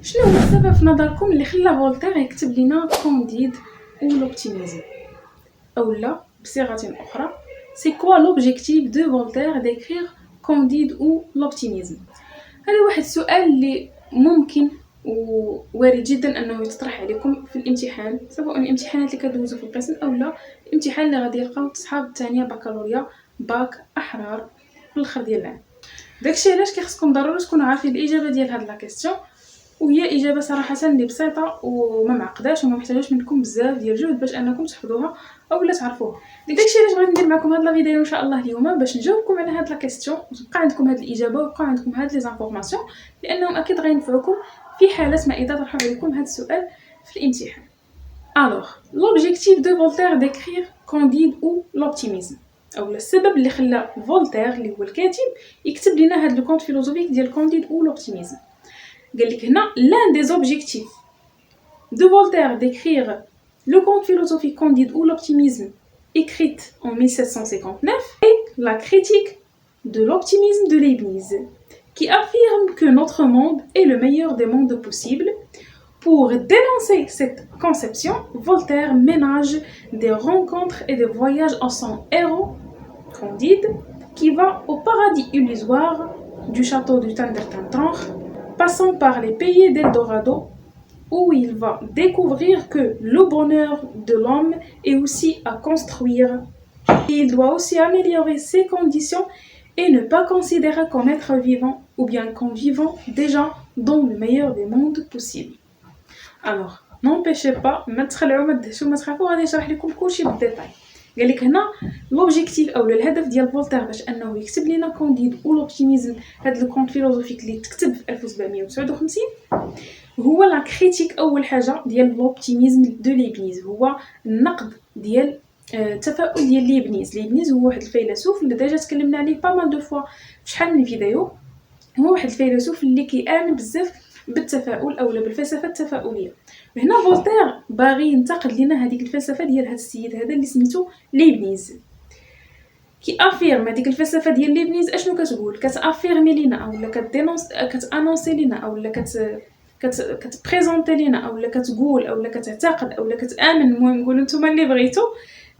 شنو هو السبب في نظركم اللي خلى فولتير يكتب لنا كونديد ou l'optimisme اولا بصيغه اخرى سي كوا لوبجيكتيف دو فولتير d'écrire كونديد ou l'optimisme؟ هذا واحد السؤال اللي ممكن ووارد جدا انه يتطرح عليكم في الامتحان، سواء الامتحانات اللي كدوزو في القسم اولا الامتحان اللي غادي يلقاو صحاب الثانيه بكالوريا باك احرار في الاخر ديال العام. داكشي علاش كيخصكم ضروري تكونوا عارفين الاجابه ديال هاد لا كيسيون، وهي اجابه صراحه اللي بسيطه وما معقداش وما محتاجاش منكم بزاف ديال الجهد باش انكم تحفظوها اولا تعرفوها. داكشي علاش بغيت ندير معكم هاد لا فيديو ان شاء الله اليوم باش نجاوبكم على هاد لا كيسيون وتبقى عندكم هاد الاجابه ويبقى عندكم هاد لي زانفورماسيون لانهم اكيد غينفعوكم في حاله ما اذا طرحوا عليكم هاد السؤال في الامتحان. Alors, l'objectif de Voltaire d'écrire Candide ou l'optimisme. او السبب اللي خلى فولتير اللي هو الكاتب يكتب لنا هاد لو كونت فيلوزوفيك ديال كونديد او لوبتيميزم. قال لك هنا l'un des objectifs de Voltaire d'écrire le conte philosophique Candide ou l'optimisme écrite en 1759 est la critique de l'optimisme de Leibniz qui affirme que notre monde est le meilleur des mondes possibles. Pour dénoncer cette conception, Voltaire ménage des rencontres et des voyages en son héros, Candide, qui va au paradis illusoire du château du Tandurtantranch, passant par les pays d'Eldorado, où il va découvrir que le bonheur de l'homme est aussi à construire. Il doit aussi améliorer ses conditions et ne pas considérer comme être vivant ou bien comme vivant déjà dans le meilleur des mondes possibles. Alors, n'empêchez pas, ما تخلعوا ما تدهشوا ما تخافوا، غادي نشرح لكم كلشي بالديتاي. قال لك هنا لوبجيكتيف او الهدف ديال فولتير باش انه يكتب لنا كونديد او لوبتيميزم، هاد الكونت فيلوزوفيك اللي تكتب في 1759 هو لا كريتيك اول حاجه ديال لوبتيميزم دو ليبنيز، هو النقد ديال التفاؤل ديال ليبنيز هو واحد الفيلسوف اللي ديجا تكلمنا عليه با مال دو فوا في شحال من فيديو. هو واحد الفيلسوف اللي كيامن بزاف بالتفاؤل اولا بالفلسفه التفاؤليه. هنا فولتير باغي ينتقد لنا هذيك الفلسفه ديال هذا السيد هذا اللي سميتو ليبنيز. كي افيرم هذيك الفلسفه ديال ليبنيز اشنو كتقول؟ كتافيرمي لينا اولا كدينونس كتانونسي لينا اولا كتبريزونتي لينا اولا كتقول اولا كتعتقد اولا كتامن، المهم قولوا نتوما اللي بغيتو،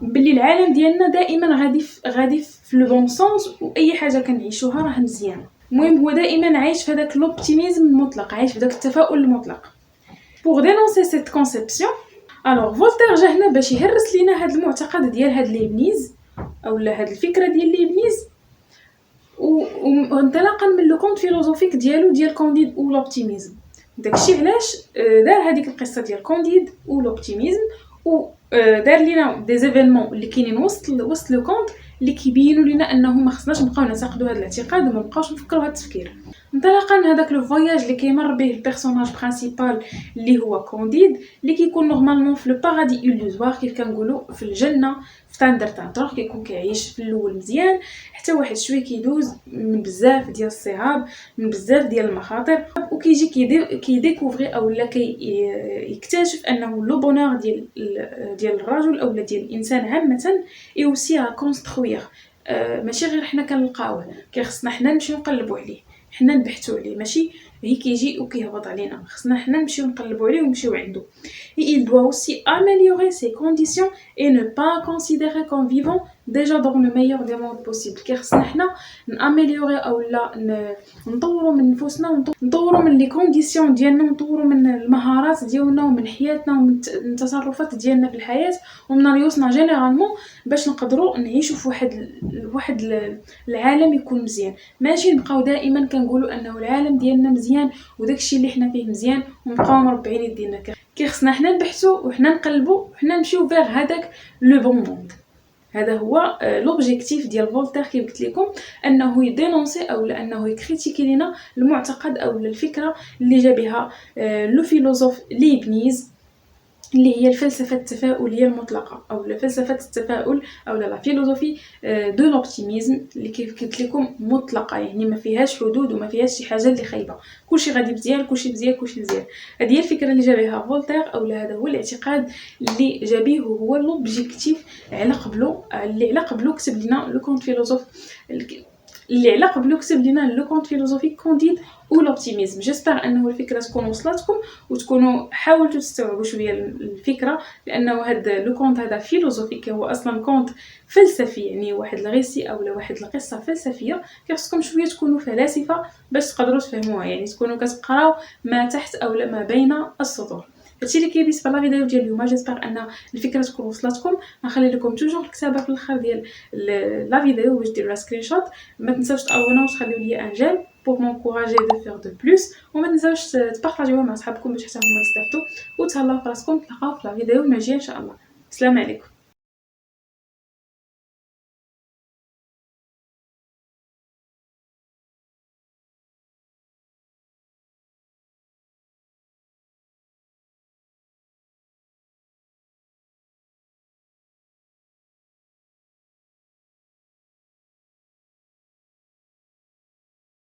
باللي العالم ديالنا دائما غادي في لو بون سونس واي حاجه كنعيشوها راه مزيانه. المهم هو دائما عايش في هذاك لوبتيميزم المطلق، عايش في داك التفاؤل المطلق. pour dénoncer cette conception alors فولتير جا هنا باش يهرس لينا هذا المعتقد ديال هاد ليبنيز اولا هاد الفكره ديال ليبنيز وانطلاقا من لو كونت فيلوزوفيك ديالو ديال كونديد او لوبتيميزم. داكشي علاش دار هذيك القصه ديال كونديد او لوبتيميزم دار لينا دي زيفينمون اللي كاينين وسط لو كونت اللي كيبينوا لنا انه ما خصناش نبقاو نعتقدوا هذا الاعتقاد وما نبقاوش نفكروا هذا التفكير. انطلاقا من هذاك لو فواياج اللي كيمر به البيرسوناج برينسيبال اللي هو كونديد اللي كيكون نورمالمون في لو بارادي إلوزوار كيف كنقولوا في الجنه في تاندرتانتروخ، كيكون كيعيش في الاول مزيان حتى واحد شويه كيدوز من بزاف ديال الصعاب من بزاف ديال المخاطر وكيجي كيديكوفري اولا يكتشف انه لو بونور ديال الرجل اولا ديال الانسان عامه اي اوسي ا كونستروير، ماشي غير حنا كنلقاوه، كيخصنا حنا نمشيو نقلبوا عليه، حنا نبحثوا عليه، ماشي هي كيجي وكيهبط علينا، خصنا حنا نمشيو نقلبوا عليه ونمشيو عنده. Il doit aussi améliorer ses conditions et ne pas considérer comme vivant déjà dans le meilleur des mondes possibles. كيخصنا حنا ناميليوري اولا نطوروا من نفوسنا ونطوروا من لي كونديسيون ديالنا ونطوروا من المهارات ديالنا ومن حياتنا ومن التصرفات ديالنا في الحياه ومن ريوسنا جينيرالمون باش نقدروا نعيشوا في واحد العالم يكون مزيان، ماشي نبقاو دائما كنقولوا انه العالم ديالنا مزيان وداكشي اللي حنا فيه مزيان ونبقاو مربعين يدينا. كيخصنا حنا نبحثوا وحنا نقلبوا وحنا نمشيو فيغ هذاك لو بون موند. هذا هو لوبجيكتيف ديال فولتير كيف قلت لكم، انه يدينونسي او انه يكريتيكي لنا المعتقد او الفكره اللي جا بها لو فيلوزوف ليبنيز اللي هي الفلسفه التفاؤليه المطلقه او فلسفه التفاؤل او لا فيلوزوفي دو لوبتيميزم اللي كيف قلت لكم مطلقه، يعني ما فيهاش حدود وما فيهاش شي حاجه اللي خايبه، كلشي غادي مزيان كلشي مزيان كلشي مزيان. هذه هي الفكره اللي جا بها فولتير او هذا هو الاعتقاد اللي جا به هو لوبجيكتيف على قبلو اللي على قبلو كتب لنا لو كونت فيلوزوف اللي على قبلو كتب لينا لو كونت فيلوزوفيك كونديد و لوبتيميزم. جيسبر انه الفكره تكون وصلتكم وتكونوا حاولتوا تستوعبوا شويه الفكره، لانه هذا لو كونت هذا فيلوزوفيك، هو اصلا كونت فلسفي، يعني واحد الغيسي او واحد القصه فلسفيه. خصكم شويه تكونوا فلاسفه باش تقدروا تفهموها، يعني تكونوا كتقراو ما تحت او ما بين السطور. هادشي اللي كاين بالنسبه لافيديو ديال اليوم. جيسبر ان الفكره تكون وصلتكم. غنخلي لكم توجور الكتابه في الاخر ديال لا فيديو باش ديروا سكرين شوت. ما تنساوش تابوناو وتخليو لي ان جيم pour m'encourager de faire de plus، وما تنساوش تبارطاجيوها مع صحابكم باش حتى هما يستافدوا. وتهلاو في راسكم، تلقاو في لا فيديو المجيه ان شاء الله. السلام عليكم.